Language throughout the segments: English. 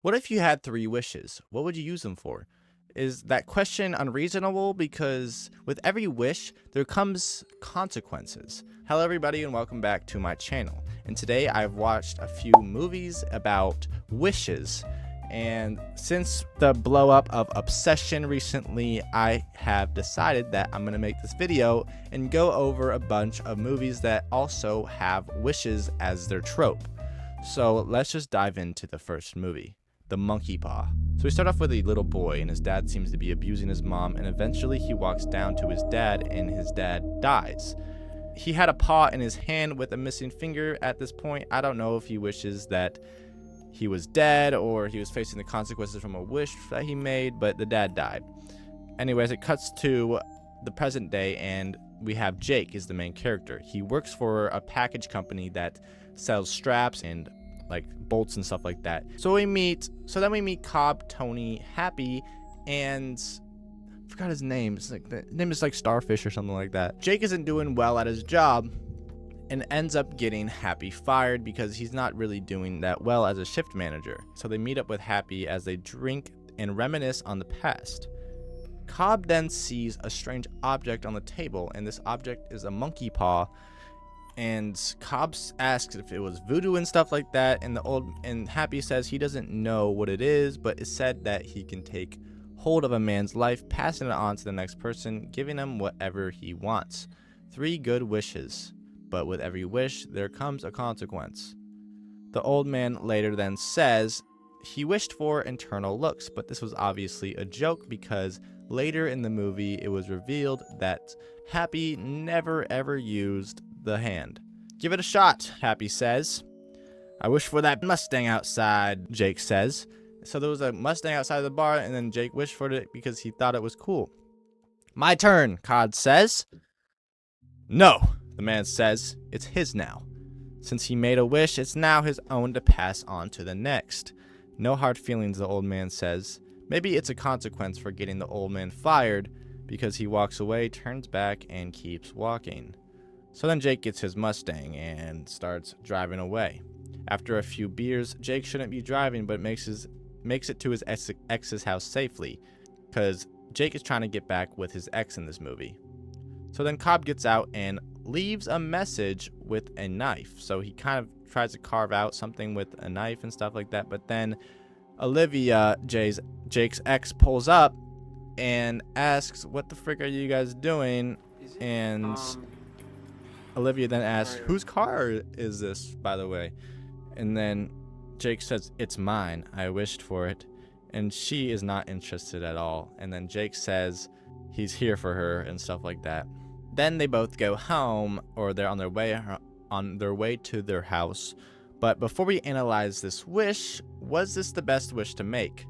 What if you had three wishes? What would you use them for? Is that question unreasonable? Because with every wish, there comes consequences. Hello, everybody, and welcome back to my channel. And today I've watched a few movies about wishes. And since the blow up of Obsession recently, I have decided that I'm going to make this video and go over a bunch of movies that also have wishes as their trope. So let's just dive into the first movie. The monkey paw. So we start off with a little boy, and his dad seems to be abusing his mom, and eventually he walks down to his dad, and his dad dies. He had a paw in his hand with a missing finger at this point. I don't know if he wishes that he was dead or he was facing the consequences from a wish that he made, but the dad died. Anyways, it cuts to the present day, and we have Jake is the main character. He works for a package company that sells straps and like bolts and stuff like that. So then we meet Cobb, Tony, Happy, and I forgot his name. It's like the name is like Starfish or something like that. Jake isn't doing well at his job and ends up getting Happy fired because he's not really doing that well as a shift manager. So they meet up with Happy as they drink and reminisce on the past. Cobb then sees a strange object on the table, and this object is a monkey paw. And Cobb asks if it was voodoo and stuff like that, and Happy says he doesn't know what it is, but it's said that he can take hold of a man's life, passing it on to the next person, giving him whatever he wants. 3 good wishes, but with every wish there comes a consequence. The old man later then says he wished for eternal looks, but this was obviously a joke because later in the movie it was revealed that Happy never ever used the hand. Give it a shot, Happy says. I wish for that Mustang outside, Jake says. So there was a Mustang outside of the bar, and then Jake wished for it because he thought it was cool. My turn, Cobb says. No, the man says. It's his now. Since he made a wish, it's now his own to pass on to the next. No hard feelings, the old man says. Maybe it's a consequence for getting the old man fired because he walks away, turns back, and keeps walking. So then Jake gets his Mustang and starts driving away. After a few beers, Jake shouldn't be driving, but makes it to his ex's house safely, because Jake is trying to get back with his ex in this movie. So then Cobb gets out and leaves a message with a knife. So he kind of tries to carve out something with a knife and stuff like that, but then Olivia, Jake's ex, pulls up and asks, "What the frick are you guys doing?" And Olivia then asks, "Whose car is this, by the way?" And then Jake says, "It's mine. I wished for it." And she is not interested at all. And then Jake says he's here for her and stuff like that. Then they both go home, or they're on their way to their house. But before we analyze this wish, was this the best wish to make?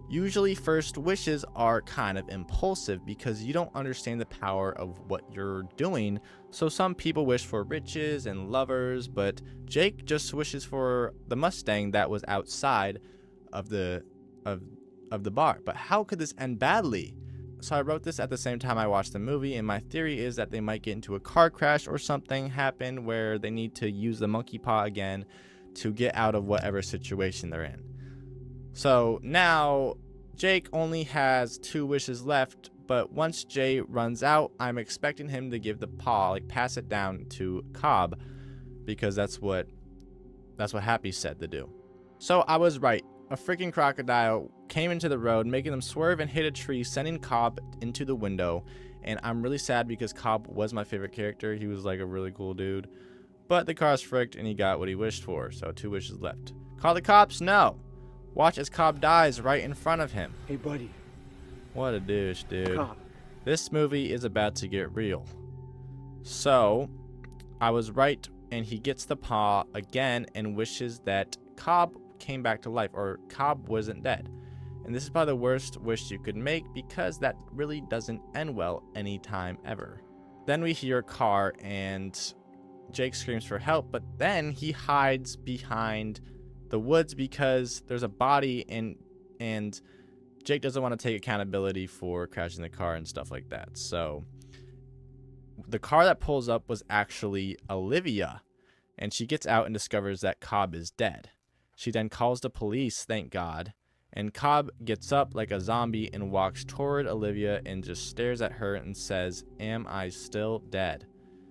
Usually first wishes are kind of impulsive because you don't understand the power of what you're doing. So some people wish for riches and lovers, but Jake just wishes for the Mustang that was outside of the bar. But how could this end badly? So I wrote this at the same time I watched the movie, and my theory is that they might get into a car crash or something happen where they need to use the monkey paw again to get out of whatever situation they're in. So now Jake only has 2 wishes left, but once Jay runs out, I'm expecting him to give the paw, like pass it down to Cobb, because that's what Happy said to do. So I was right. A freaking crocodile came into the road, making them swerve and hit a tree, sending Cobb into the window. And I'm really sad because Cobb was my favorite character. He was like a really cool dude. But the car's fricked and he got what he wished for, so 2 wishes left. Call the cops? No. Watch as Cobb dies right in front of him. Hey, buddy. What a douche, dude. Cobb. This movie is about to get real. So, I was right, and he gets the paw again and wishes that Cobb came back to life, or Cobb wasn't dead. And this is probably the worst wish you could make because that really doesn't end well anytime ever. Then we hear a car, and Jake screams for help, but then he hides behind the woods because there's a body, and Jake doesn't want to take accountability for crashing the car and stuff like that. So the car that pulls up was actually Olivia, and she gets out and discovers that Cobb is dead. She then calls the police, thank God, and Cobb gets up like a zombie and walks toward Olivia and just stares at her and says, "Am I still dead?"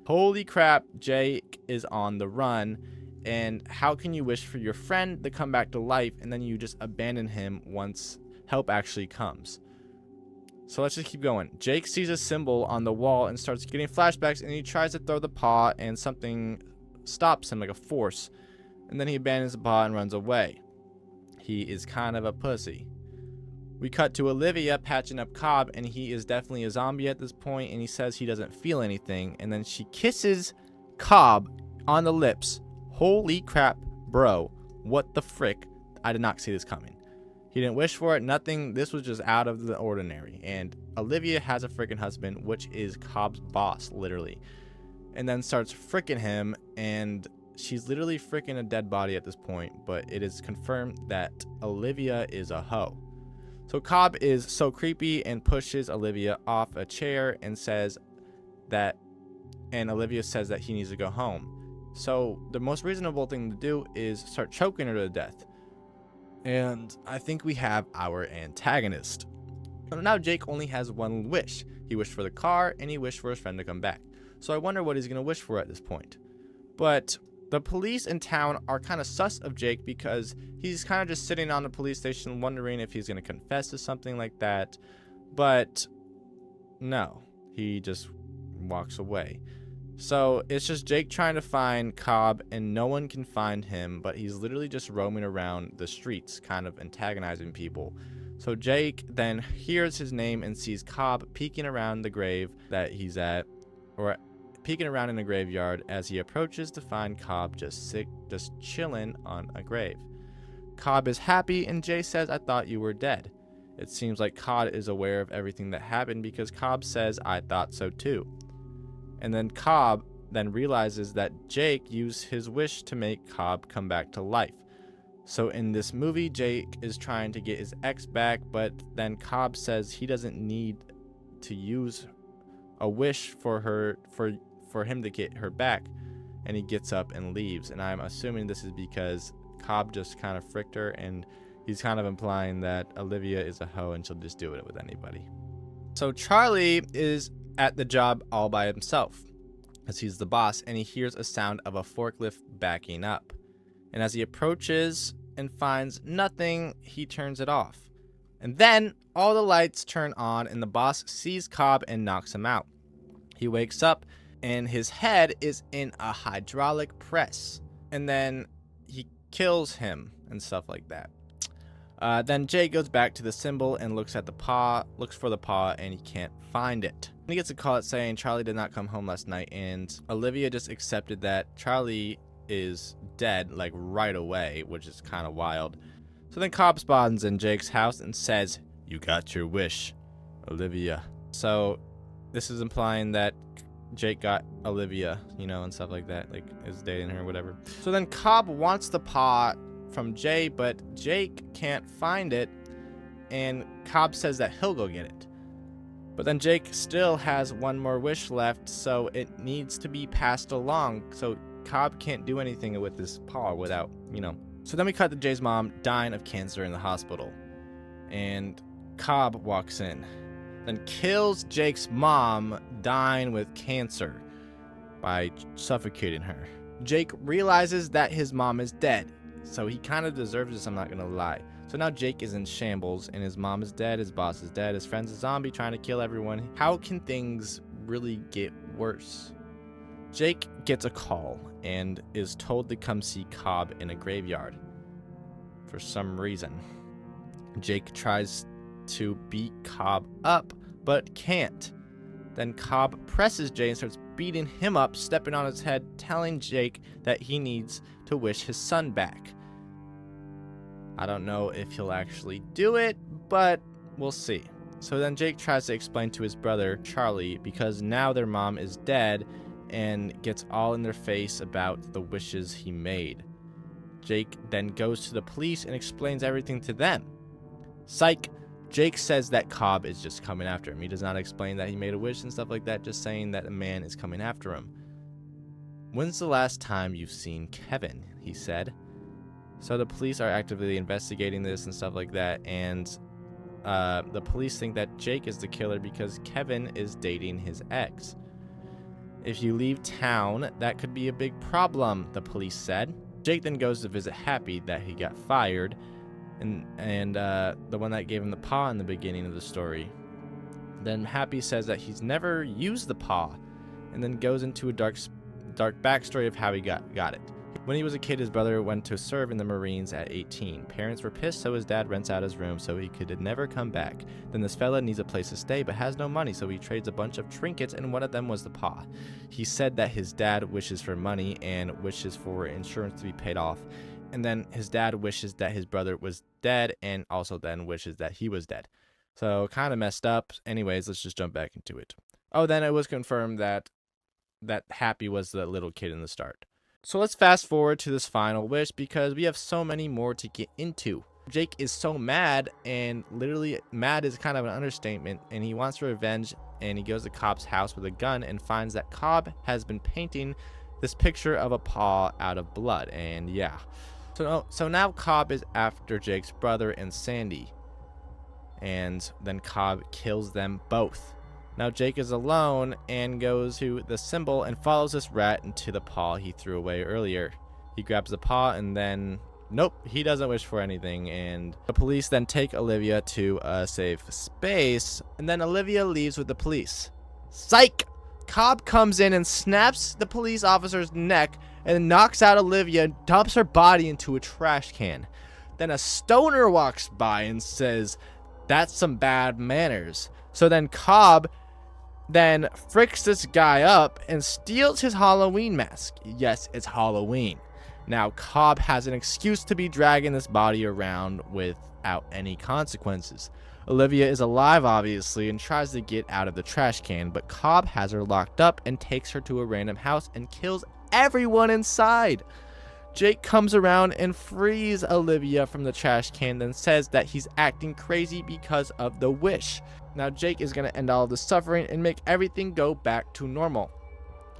Holy crap, Jake is on the run, and how can you wish for your friend to come back to life and then you just abandon him once help actually comes? So let's just keep going. Jake sees a symbol on the wall and starts getting flashbacks, and he tries to throw the paw and something stops him like a force, and then he abandons the paw and runs away. He is kind of a pussy. We cut to Olivia patching up Cobb, and he is definitely a zombie at this point, and he says he doesn't feel anything, and then she kisses Cobb on the lips. Holy crap, bro. What the frick? I did not see this coming. He didn't wish for it, nothing. This was just out of the ordinary. And Olivia has a freaking husband, which is Cobb's boss, literally. And then starts fricking him, and she's literally freaking a dead body at this point, but it is confirmed that Olivia is a hoe. So Cobb is so creepy and pushes Olivia off a chair and says that, and Olivia says that he needs to go home. So the most reasonable thing to do is start choking her to death. And I think we have our antagonist. Now Jake only has one wish. He wished for the car and he wished for his friend to come back. So I wonder what he's going to wish for at this point. But the police in town are kind of sus of Jake because he's kind of just sitting on the police station wondering if he's going to confess to something like that. But no, he just walks away. So it's just Jake trying to find Cobb, and no one can find him, but he's literally just roaming around the streets, kind of antagonizing people. So Jake then hears his name and sees Cobb peeking around the grave that he's at, or peeking around in a graveyard as he approaches to find Cobb just chilling on a grave. Cobb is happy, and Jay says, "I thought you were dead." It seems like Cobb is aware of everything that happened because Cobb says, "I thought so too." And then Cobb then realizes that Jake used his wish to make Cobb come back to life. So in this movie, Jake is trying to get his ex back, but then Cobb says he doesn't need to use a wish for him to get her back, and he gets up and leaves. And I'm assuming this is because Cobb just kind of fricked her, and he's kind of implying that Olivia is a hoe and she'll just do it with anybody. So Charlie is at the job all by himself as he's the boss, and he hears a sound of a forklift backing up. And as he approaches and finds nothing, he turns it off. And then all the lights turn on, and the boss sees Cobb and knocks him out. He wakes up, and his head is in a hydraulic press. And then he kills him and stuff like that. Then Jay goes back to the symbol and looks for the paw, and he can't find it. He gets a call saying Charlie did not come home last night, and Olivia just accepted that Charlie is dead like right away, which is kind of wild. So then Cobb spawns in Jake's house and says, "You got your wish, Olivia." So this is implying that Jake got Olivia, and stuff like that, like is dating her or whatever. So then Cobb wants the paw from Jay, but Jake can't find it, and Cobb says that he'll go get it. But then Jake still has one more wish left, so it needs to be passed along. So Cobb can't do anything with this paw without, So then we cut to Jay's mom dying of cancer in the hospital. And Cobb walks in, then kills Jake's mom dying with cancer by suffocating her. Jake realizes that his mom is dead, so he kind of deserves this, I'm not going to lie. So now Jake is in shambles, and his mom is dead, his boss is dead, his friend's a zombie trying to kill everyone. How can things really get worse? Jake gets a call and is told to come see Cobb in a graveyard for some reason. Jake tries to beat Cobb up, but can't. Then Cobb presses Jay and starts beating him up, stepping on his head, telling Jake that he needs to wish his son back. I don't know if he'll actually do it, but we'll see. So then Jake tries to explain to his brother, Charlie, because now their mom is dead, and gets all in their face about the wishes he made. Jake then goes to the police and explains everything to them. Psych! Jake says that Cobb is just coming after him. He does not explain that he made a wish and stuff like that, just saying that a man is coming after him. "When's the last time you've seen Kevin?" he said. So the police are actively investigating this and stuff like that, and the police think that Jake is the killer because Kevin is dating his ex. If you leave town, that could be a big problem, the police said. Jake then goes to visit Happy that he got fired, and the one that gave him the paw in the beginning of the story. Then Happy says that he's never used the paw, and then goes into a dark backstory of how he got it. When he was a kid, his brother went to serve in the Marines at 18. Parents were pissed, so his dad rents out his room so he could never come back. Then this fella needs a place to stay but has no money, so he trades a bunch of trinkets, and one of them was the paw. He said that his dad wishes for money and wishes for insurance to be paid off. And then his dad wishes that his brother was dead, and also then wishes that he was dead. So kind of messed up. Anyways, let's just jump back into it. Oh, then it was confirmed that Happy was the little kid in the start. So let's fast forward to this final wish because we have so many more to get into. Jake is so mad, and literally mad is kind of an understatement, and he wants revenge, and he goes to Cobb's house with a gun and finds that Cobb has been painting this picture of a paw out of blood, and yeah. So now Cobb is after Jake's brother and Sandy, and then Cobb kills them both. Now Jake is alone and goes to the symbol and follows this rat into the paw he threw away earlier. He grabs the paw and then, nope, he doesn't wish for anything, and the police then take Olivia to a safe space, and then Olivia leaves with the police. Psych! Cobb comes in and snaps the police officer's neck and knocks out Olivia and dumps her body into a trash can. Then a stoner walks by and says, "That's some bad manners." So then Cobb then fricks this guy up and steals his Halloween mask. Yes, it's Halloween. Now Cobb has an excuse to be dragging this body around without any consequences. Olivia is alive, obviously, and tries to get out of the trash can, but Cobb has her locked up and takes her to a random house and kills everyone inside. Jake comes around and frees Olivia from the trash can, then says that he's acting crazy because of the wish. Now Jake is going to end all of the suffering and make everything go back to normal.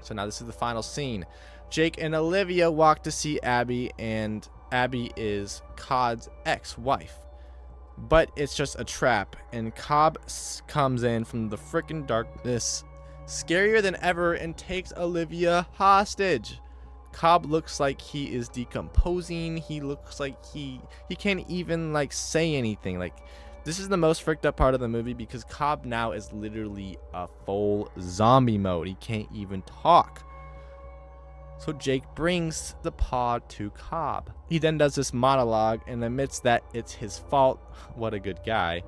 So now this is the final scene. Jake and Olivia walk to see Abby, and Abby is Cobb's ex-wife. But it's just a trap, and Cobb comes in from the freaking darkness, scarier than ever, and takes Olivia hostage. Cobb looks like he is decomposing. He looks like he can't even like say anything. Like, this is the most freaked up part of the movie because Cobb now is literally a full zombie mode. He can't even talk. So Jake brings the paw to Cobb. He then does this monologue and admits that it's his fault. What a good guy.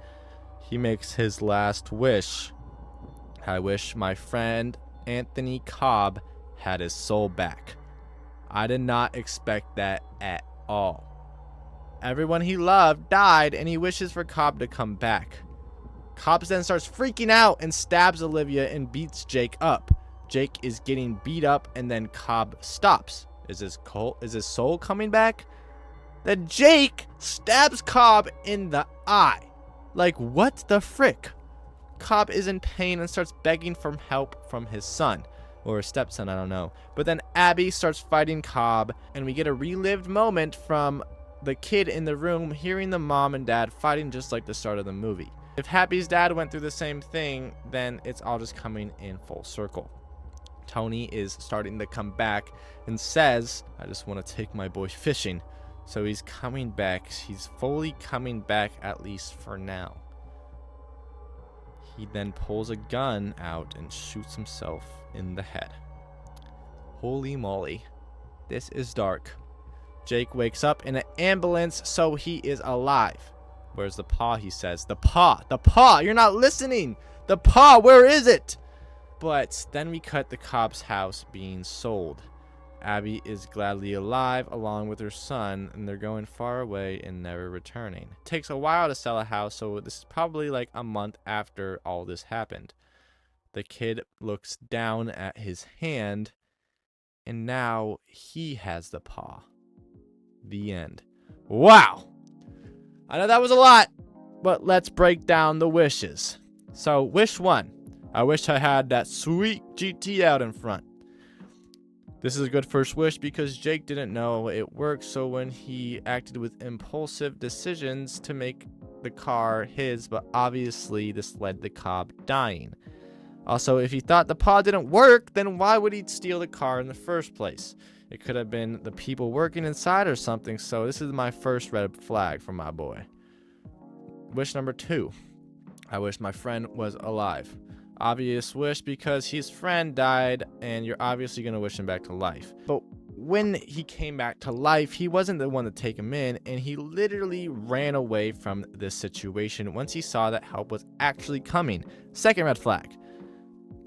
He makes his last wish. "I wish my friend Anthony Cobb had his soul back. I did not expect that at all. Everyone he loved died, and he wishes for Cobb to come back." Cobb then starts freaking out and stabs Olivia and beats Jake up. Jake is getting beat up, and then Cobb stops. Is his soul coming back? Then Jake stabs Cobb in the eye. Like, what the frick? Cobb is in pain and starts begging for help from his son. Or his stepson, I don't know. But then Abby starts fighting Cobb, and we get a relived moment from the kid in the room hearing the mom and dad fighting just like the start of the movie. If Happy's dad went through the same thing, then it's all just coming in full circle. Tony is starting to come back and says, "I just want to take my boy fishing." So he's coming back. He's fully coming back, at least for now. He then pulls a gun out and shoots himself in the head. Holy moly. This is dark. Jake wakes up in an ambulance, so he is alive. "Where's the paw?" he says. The paw, you're not listening. The paw, where is it? But then we cut to Cobb's house being sold. Abby is gladly alive along with her son, and they're going far away and never returning. It takes a while to sell a house, so this is probably like a month after all this happened. The kid looks down at his hand, and now he has the paw. The end. Wow! I know that was a lot, but let's break down the wishes. So, wish 1. I wish I had that sweet GT out in front. This is a good first wish because Jake didn't know it worked, so when he acted with impulsive decisions to make the car his, but obviously this led to Cobb dying. Also, if he thought the pod didn't work, then why would he steal the car in the first place? It could have been the people working inside or something, so this is my first red flag for my boy. Wish number 2. I wish my friend was alive. Obvious wish because his friend died and you're obviously going to wish him back to life. But when he came back to life, he wasn't the one to take him in, and he literally ran away from this situation once he saw that help was actually coming. Second red flag.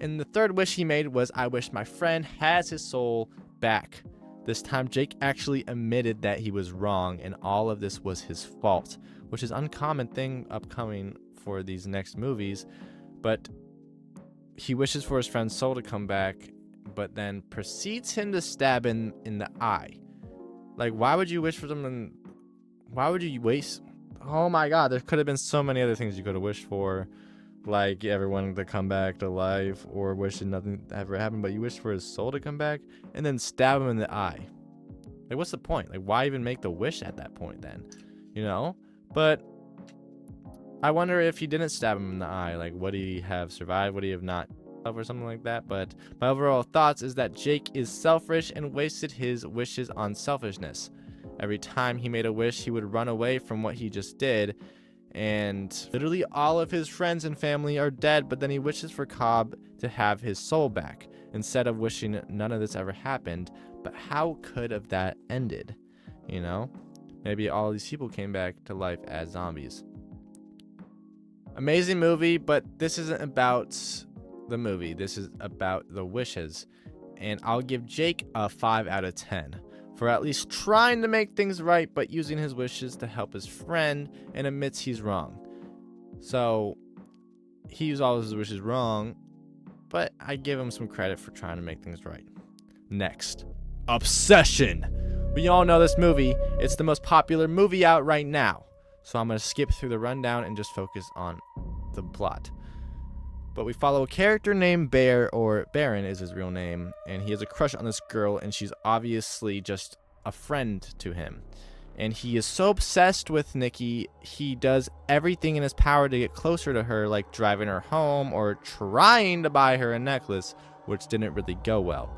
And the third wish he made was, I wish my friend has his soul back. This time Jake actually admitted that he was wrong and all of this was his fault, which is an uncommon thing upcoming for these next movies. But he wishes for his friend's soul to come back, but then proceeds him to stab him in the eye. Like, why would you wish for them? Why would you waste? Oh my god, there could have been so many other things you could have wished for, like everyone to come back to life, or wishing nothing ever happened, but you wished for his soul to come back and then stab him in the eye. Like, what's the point? Like, why even make the wish at that point then? You know? But I wonder if he didn't stab him in the eye, like, would he have survived? Would he have not, or something like that? But my overall thoughts is that Jake is selfish and wasted his wishes on selfishness. Every time he made a wish, he would run away from what he just did, and literally all of his friends and family are dead, but then he wishes for Cobb to have his soul back, instead of wishing none of this ever happened. But how could have that ended? You know? Maybe all these people came back to life as zombies. Amazing movie, but this isn't about the movie. This is about the wishes. And I'll give Jake a 5 out of 10 for at least trying to make things right, but using his wishes to help his friend and admits he's wrong. So he used all of his wishes wrong, but I give him some credit for trying to make things right. Next, Obsession. We all know this movie. It's the most popular movie out right now. So I'm going to skip through the rundown and just focus on the plot. But we follow a character named Bear, or Baron is his real name, and he has a crush on this girl, and she's obviously just a friend to him. And he is so obsessed with Nikki, he does everything in his power to get closer to her, like driving her home or trying to buy her a necklace, which didn't really go well.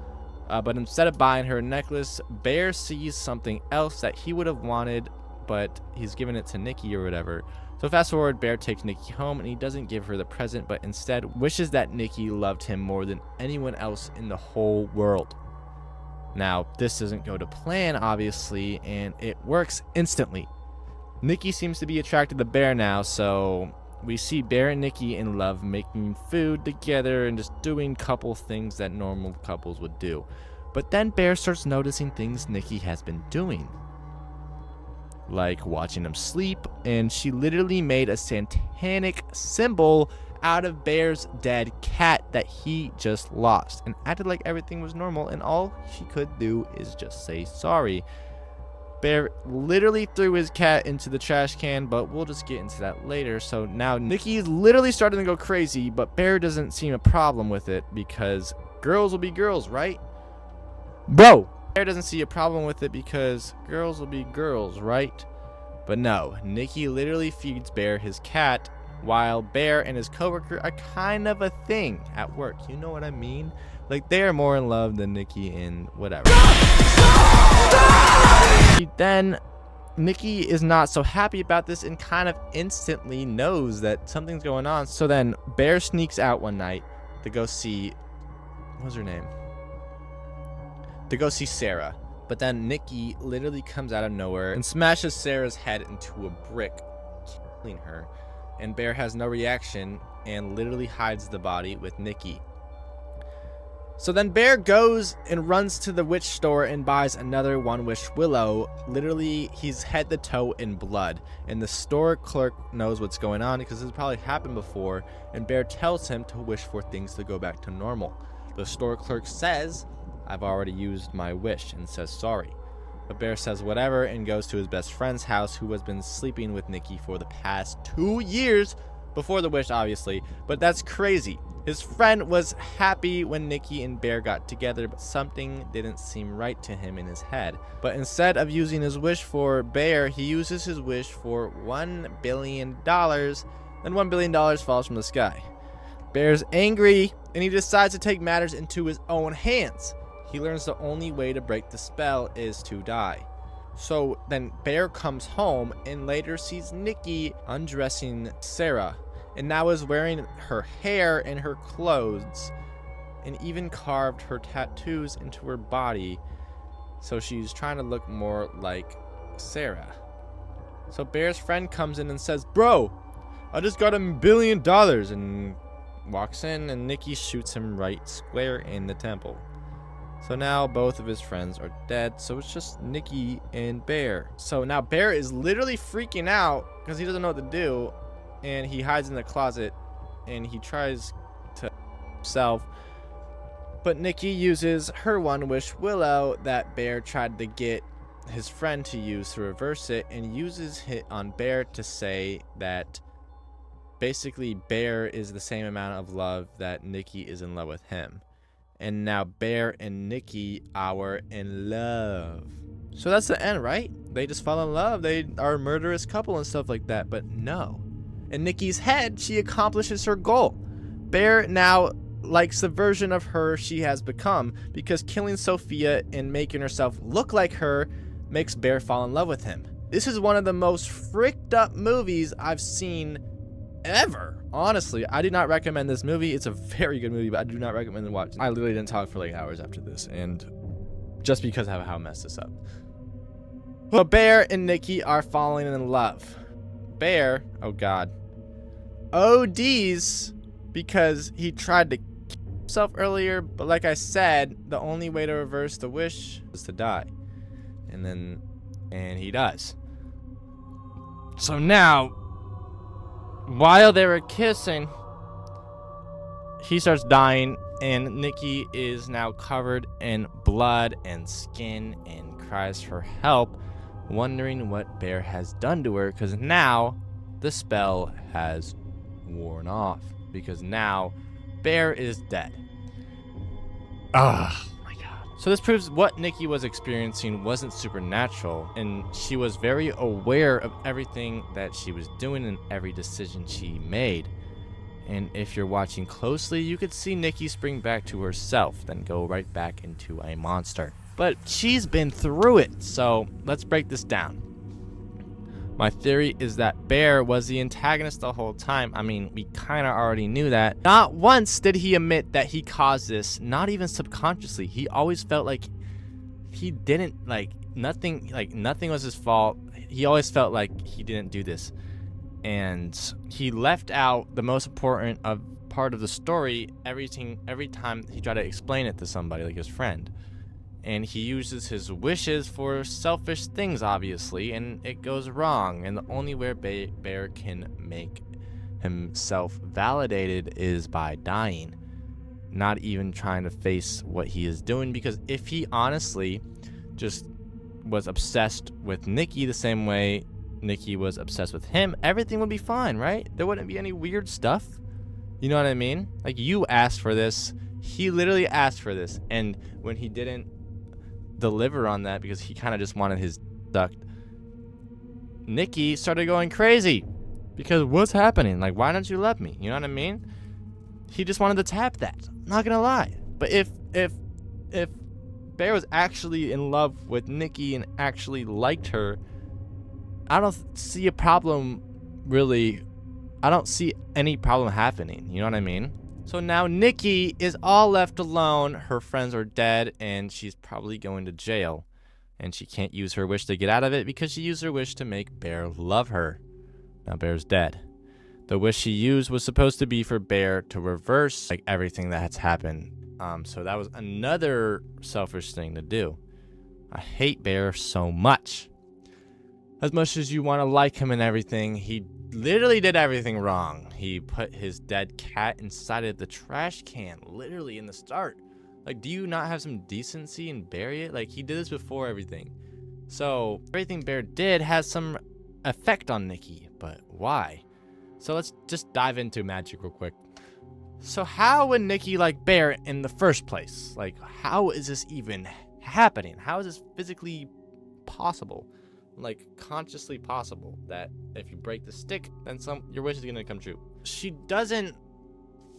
But instead of buying her a necklace, Bear sees something else that he would have wanted, but he's giving it to Nikki or whatever. So fast forward, Bear takes Nikki home and he doesn't give her the present, but instead wishes that Nikki loved him more than anyone else in the whole world. Now, this doesn't go to plan, obviously, and it works instantly. Nikki seems to be attracted to Bear now, so we see Bear and Nikki in love, making food together and just doing couple things that normal couples would do. But then Bear starts noticing things Nikki has been doing, like watching him sleep, and she literally made a satanic symbol out of Bear's dead cat that he just lost, and acted like everything was normal, and all she could do is just say sorry. Bear literally threw his cat into the trash can, but we'll just get into that later. So now Nikki is literally starting to go crazy, but Bear doesn't seem a problem with it because girls will be girls, right? Bro! Bear doesn't see a problem with it because girls will be girls, right? But no, Nikki literally feeds Bear his cat, while Bear and his coworker are kind of a thing at work. You know what I mean? Like, they are more in love than Nikki and whatever. Then Nikki is not so happy about this and kind of instantly knows that something's going on. So then Bear sneaks out one night to go see, what's her name? To go see Sarah. But then Nikki literally comes out of nowhere and smashes Sarah's head into a brick, killing her. And Bear has no reaction and literally hides the body with Nikki. So then Bear goes and runs to the witch store and buys another One Wish Willow. Literally, he's head to toe in blood. And the store clerk knows what's going on because this probably happened before. And Bear tells him to wish for things to go back to normal. The store clerk says, "I've already used my wish," and says sorry. But Bear says whatever and goes to his best friend's house, who has been sleeping with Nikki for the past 2 years, Before the wish, obviously, but that's crazy. His friend was happy when Nikki and Bear got together, but something didn't seem right to him in his head. But instead of using his wish for Bear, he uses his wish for $1 billion. Then $1 billion falls from the sky. Bear's angry, and he decides to take matters into his own hands. He learns the only way to break the spell is to die. So then Bear comes home and later sees Nikki undressing Sarah, and now is wearing her hair and her clothes, and even carved her tattoos into her body, so she's trying to look more like Sarah. So Bear's friend comes in and says, "Bro, I just got $1 billion," and walks in, and Nikki shoots him right square in the temple. So now both of his friends are dead, so it's just Nikki and Bear. So now Bear is literally freaking out because he doesn't know what to do, and he hides in the closet and he tries to himself. But Nikki uses her one wish Willow that Bear tried to get his friend to use to reverse it, and uses it on Bear to say that basically Bear is the same amount of love that Nikki is in love with him. And now Bear and Nikki are in love. So that's the end, right? They just fall in love. They are a murderous couple and stuff like that. But no. In Nikki's head, she accomplishes her goal. Bear now likes the version of her she has become, because killing Sophia and making herself look like her makes Bear fall in love with him. This is one of the most fricked up movies I've seen ever. Honestly, I do not recommend this movie. It's a very good movie, but I do not recommend watching. I literally didn't talk for like hours after this, and just because of how I messed this up. Well, Bear and Nikki are falling in love. Bear, oh god, ODs because he tried to kill himself earlier, but like I said, the only way to reverse the wish is to die. And he does. So now, while they were kissing, he starts dying, and Nikki is now covered in blood and skin and cries for help, wondering what Bear has done to her, because now the spell has worn off, because now Bear is dead. Oh my god. So this proves what Nikki was experiencing wasn't supernatural, and she was very aware of everything that she was doing and every decision she made. And if you're watching closely, you could see Nikki spring back to herself, then go right back into a monster. But she's been through it, so let's break this down. My theory is that Bear was the antagonist the whole time. I mean, we kind of already knew that. Not once did he admit that he caused this, not even subconsciously. He always felt like he didn't, nothing was his fault. He always felt like he didn't do this. And he left out the most important part of the story every time he tried to explain it to somebody, like his friend. And he uses his wishes for selfish things, obviously, and it goes wrong. And the only way Bear can make himself validated is by dying, not even trying to face what he is doing. Because if he honestly just was obsessed with Nikki the same way Nikki was obsessed with him, everything would be fine, right? There wouldn't be any weird stuff. You know what I mean? Like, you asked for this. He literally asked for this. And when he didn't deliver on that, because he kind of just wanted his ducked, Nikki started going crazy because what's happening? Like, why don't you love me? You know what I mean? He just wanted to tap that. I'm not gonna lie. But if Bear was actually in love with Nikki and actually liked her, I don't see a problem really. I don't see any problem happening. You know what I mean? So now Nikki is all left alone. Her friends are dead, and she's probably going to jail. And she can't use her wish to get out of it because she used her wish to make Bear love her. Now Bear's dead. The wish she used was supposed to be for Bear to reverse everything that's happened. So that was another selfish thing to do. I hate Bear so much. As much as you want to like him and everything, he literally did everything wrong. He put his dead cat inside of the trash can, literally in the start. Like, do you not have some decency and bury it? Like, he did this before everything. So everything Bear did has some effect on Nikki, but why? So let's just dive into magic real quick. So how would Nikki like Bear in the first place? Like, how is this even happening? How is this physically possible? Like, consciously possible that if you break the stick, then your wish is gonna come true. She doesn't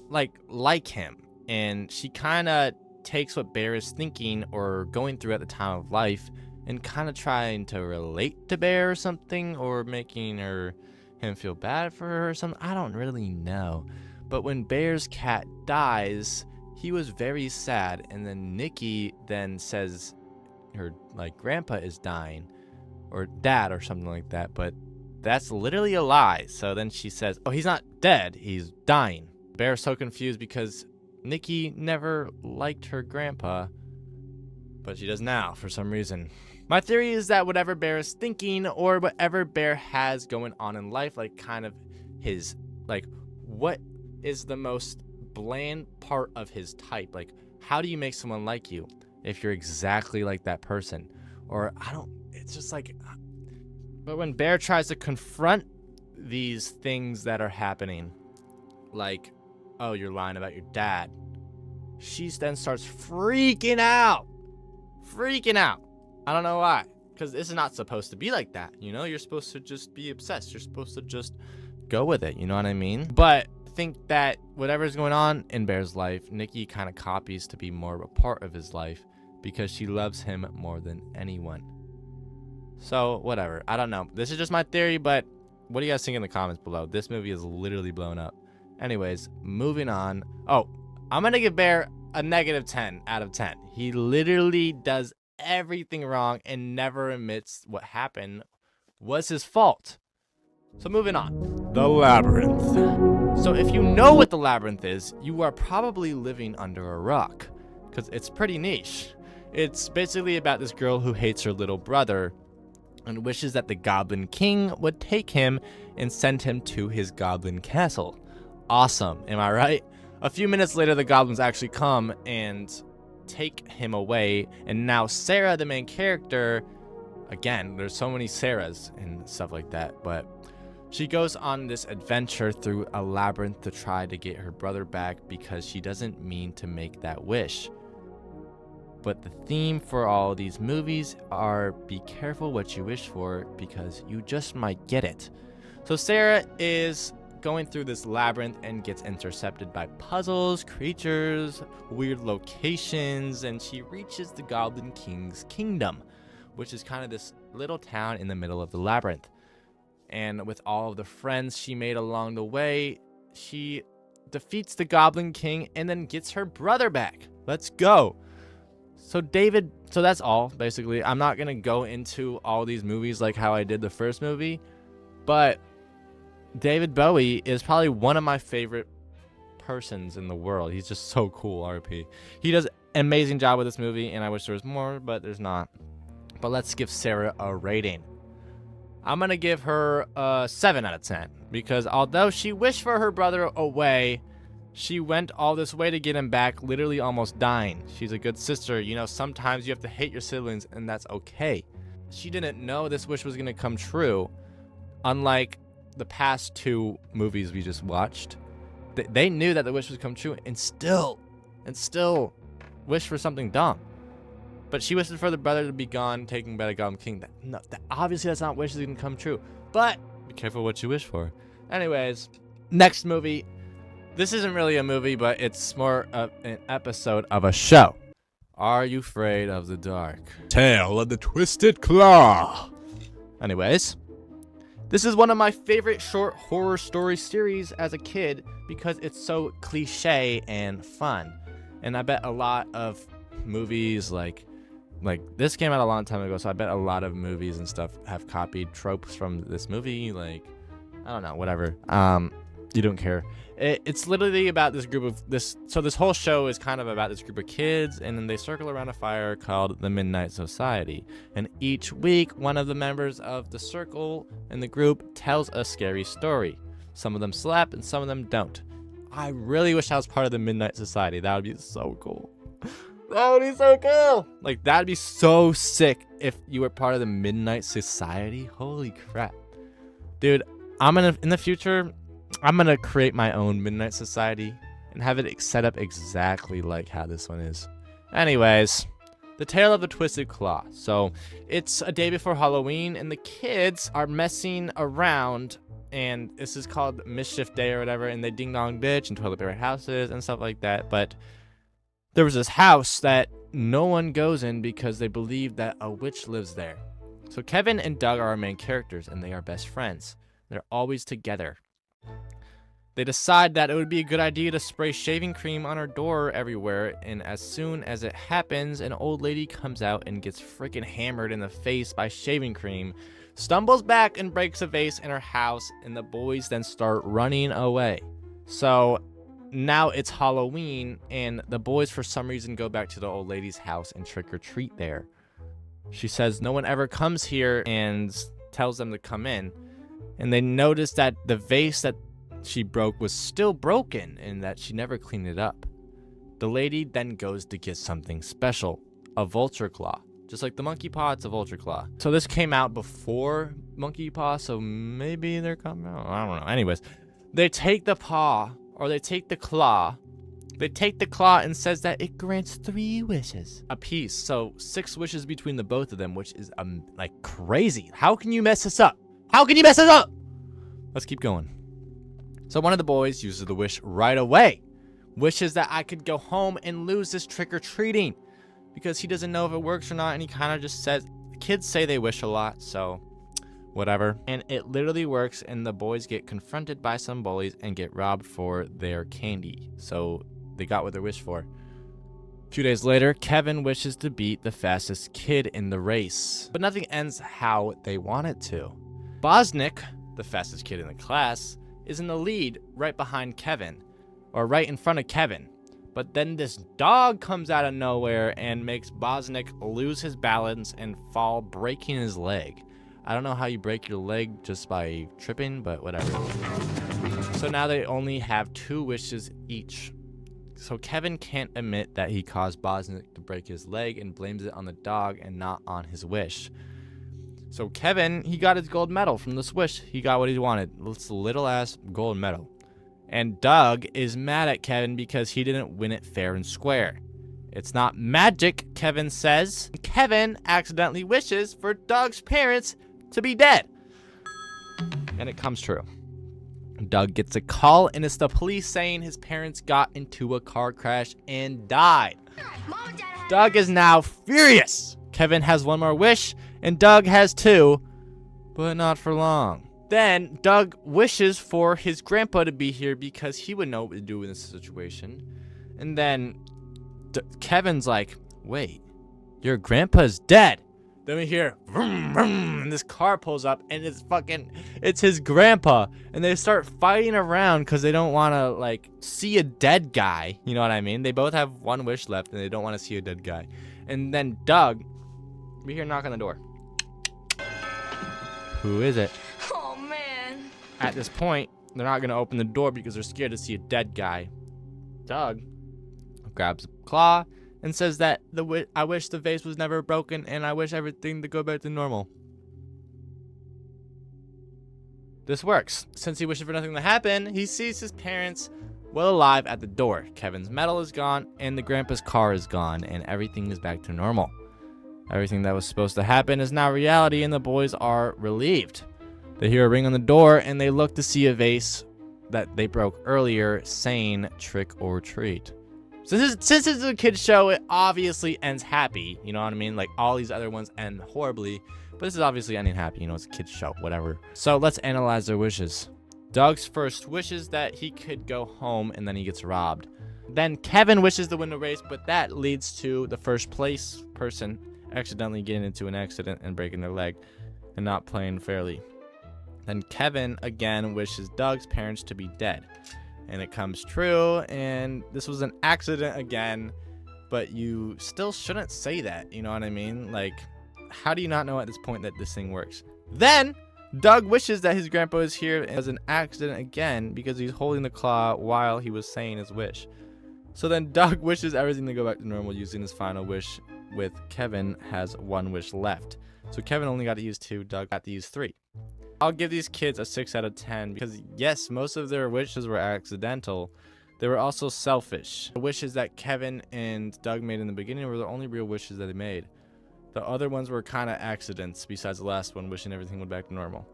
like him, and she kind of takes what Bear is thinking or going through at the time of life and kind of trying to relate to Bear or something, or making him feel bad for her or something. I don't really know. But when Bear's cat dies, he was very sad, and then Nikki then says her grandpa is dying, or dad, or something like that, but that's literally a lie. So then she says, oh, he's not dead, he's dying. Bear's so confused because Nikki never liked her grandpa, but she does now for some reason. My theory is that whatever Bear is thinking, or whatever Bear has going on in life, kind of his, what is the most bland part of his type? How do you make someone like you if you're exactly like that person? Or it's just but when Bear tries to confront these things that are happening, oh, you're lying about your dad, she then starts freaking out. I don't know why, because this is not supposed to be like that. You're supposed to just be obsessed. You're supposed to just go with it. You know what I mean? But I think that whatever's going on in Bear's life, Nikki kind of copies to be more of a part of his life because she loves him more than anyone. So whatever. I don't know. This is just my theory, but what do you guys think in the comments below? This movie is literally blown up. Anyways, moving on. Oh, I'm going to give Bear a -10 out of 10. He literally does everything wrong and never admits what happened was his fault. So moving on. The labyrinth. So if you know what the labyrinth is, you are probably living under a rock, because it's pretty niche. It's basically about this girl who hates her little brother and wishes that the Goblin King would take him and send him to his goblin castle. Awesome, am I right? A few minutes later, the goblins actually come and take him away, and now Sarah, the main character, again, there's so many Sarahs and stuff like that, but she goes on this adventure through a labyrinth to try to get her brother back because she doesn't mean to make that wish. But the theme for all these movies are be careful what you wish for because you just might get it. So Sarah is going through this labyrinth and gets intercepted by puzzles, creatures, weird locations, and she reaches the Goblin King's kingdom, which is kind of this little town in the middle of the labyrinth. And with all of the friends she made along the way, she defeats the Goblin King and then gets her brother back. Let's go. So that's all, basically. I'm not going to go into all these movies like how I did the first movie, but David Bowie is probably one of my favorite persons in the world. He's just so cool, RP. He does an amazing job with this movie, and I wish there was more, but there's not. But let's give Sarah a rating. I'm going to give her a 7 out of 10, because although she wished for her brother away, she went all this way to get him back, literally almost dying. She's a good sister. Sometimes you have to hate your siblings, and that's okay. She didn't know this wish was going to come true, unlike the past 2 movies we just watched. They knew that the wish was come true and still wished for something dumb. But she wished for the brother to be gone, taken by the Goblin King. Obviously that's not wishes gonna come true, but be careful what you wish for. Anyways, next movie. This isn't really a movie, but it's more of an episode of a show. Are You Afraid of the Dark? Tale of the Twisted Claw. Anyways, this is one of my favorite short horror story series as a kid because it's so cliche and fun. And I bet a lot of movies like this came out a long time ago, so I bet a lot of movies and stuff have copied tropes from this movie. I don't know, whatever. You don't care. It's literally about this group of so this whole show is kind of about this group of kids, and then they circle around a fire called the Midnight Society. And each week, one of the members of the circle in the group tells a scary story. Some of them slap, and some of them don't. I really wish I was part of the Midnight Society. That would be so cool. That would be so cool. That'd be so sick if you were part of the Midnight Society. Holy crap. Dude, in the future, I'm gonna create my own Midnight Society and have it set up exactly like how this one is. Anyways, the Tale of the Twisted Claw. So it's a day before Halloween, and the kids are messing around, and this is called Mischief Day or whatever, and they ding dong ditch and toilet paper houses and stuff like that. But there was this house that no one goes in because they believe that a witch lives there. So Kevin and Doug are our main characters, and they are best friends. They're always together. They decide that it would be a good idea to spray shaving cream on our door everywhere, and as soon as it happens, an old lady comes out and gets freaking hammered in the face by shaving cream, stumbles back and breaks a vase in her house, and the boys then start running away. So now it's Halloween, and the boys for some reason go back to the old lady's house and trick or treat there. She says no one ever comes here and tells them to come in, and they notice that the vase that she broke was still broken and that she never cleaned it up. The lady then goes to get something special, a vulture claw. Just like the monkey paw, it's a vulture claw. So this came out before monkey paw, so maybe they're coming out. I don't know. Anyways, they take the paw, or they take the claw. They take the claw and says that it grants 3 wishes apiece. So 6 wishes between the both of them, which is like crazy. How can you mess this up? How can you mess this up? Let's keep going. So one of the boys uses the wish right away. Wishes that I could go home and lose this trick-or-treating, because he doesn't know if it works or not, and he kind of just says, kids say they wish a lot, so whatever. And it literally works, and the boys get confronted by some bullies and get robbed for their candy. So they got what they wished for. A few days later, Kevin wishes to beat the fastest kid in the race, but nothing ends how they want it to. Bosnick, the fastest kid in the class, is in the lead right behind Kevin, or right in front of Kevin. But then this dog comes out of nowhere and makes Bosnick lose his balance and fall, breaking his leg. I don't know how you break your leg just by tripping, but whatever. So now they only have 2 wishes each. So Kevin can't admit that he caused Bosnick to break his leg and blames it on the dog and not on his wish. So Kevin, he got his gold medal from this wish. He got what he wanted. This little ass gold medal. And Doug is mad at Kevin because he didn't win it fair and square. It's not magic, Kevin says. Kevin accidentally wishes for Doug's parents to be dead. And it comes true. Doug gets a call, and it's the police saying his parents got into a car crash and died. Doug is now furious. Kevin has 1 more wish, and Doug has 2, but not for long. Then Doug wishes for his grandpa to be here because he would know what to do in this situation. And then Kevin's like, wait, your grandpa's dead. Then we hear vroom, vroom, and this car pulls up, and it's his grandpa. And they start fighting around because they don't want to like see a dead guy. You know what I mean? They both have 1 wish left, and they don't want to see a dead guy. And then Doug, we hear a knock on the door. Who is it? Oh, man. At this point, they're not going to open the door because they're scared to see a dead guy. Doug grabs a claw and says that I wish the vase was never broken, and I wish everything to go back to normal. This works. Since he wishes for nothing to happen, he sees his parents well alive at the door. Kevin's medal is gone, and the grandpa's car is gone, and everything is back to normal. Everything that was supposed to happen is now reality, and the boys are relieved. They hear a ring on the door, and they look to see a vase that they broke earlier saying trick or treat. Since this is a kid's show, it obviously ends happy. You know what I mean? Like, all these other ones end horribly, but this is obviously ending happy. You know, it's a kid's show, whatever. So let's analyze their wishes. Doug's first wishes that he could go home, and then he gets robbed. Then Kevin wishes to win the race, but that leads to the first place person accidentally getting into an accident and breaking their leg and not playing fairly. Then Kevin again wishes Doug's parents to be dead, and it comes true, and this was an accident again, but you still shouldn't say that, you know what I mean? Like, how do you not know at this point that this thing works? Then Doug wishes that his grandpa is here as an accident again because he's holding the claw while he was saying his wish. So then Doug wishes everything to go back to normal using his final wish, with Kevin has 1 wish left. So Kevin only got to use 2, Doug got to use 3. I'll give these kids a 6 out of 10 because yes, most of their wishes were accidental. They were also selfish. The wishes that Kevin and Doug made in the beginning were the only real wishes that they made. The other ones were kind of accidents, besides the last one, wishing everything went back to normal.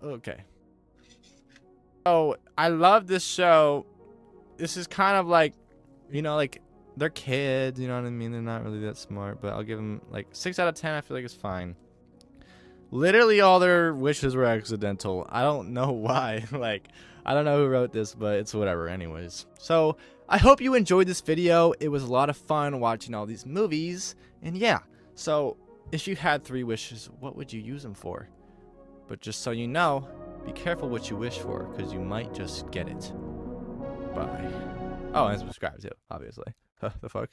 Okay. Oh, I love this show. This is kind of like, you know, like, they're kids, you know what I mean? They're not really that smart, but I'll give them, like, 6 out of 10. I feel like it's fine. Literally all their wishes were accidental. I don't know why. Like, I don't know who wrote this, but it's whatever anyways. So, I hope you enjoyed this video. It was a lot of fun watching all these movies. And yeah, so if you had 3 wishes, what would you use them for? But just so you know, be careful what you wish for, because you might just get it. Bye. Oh, and subscribe too, obviously. The fuck?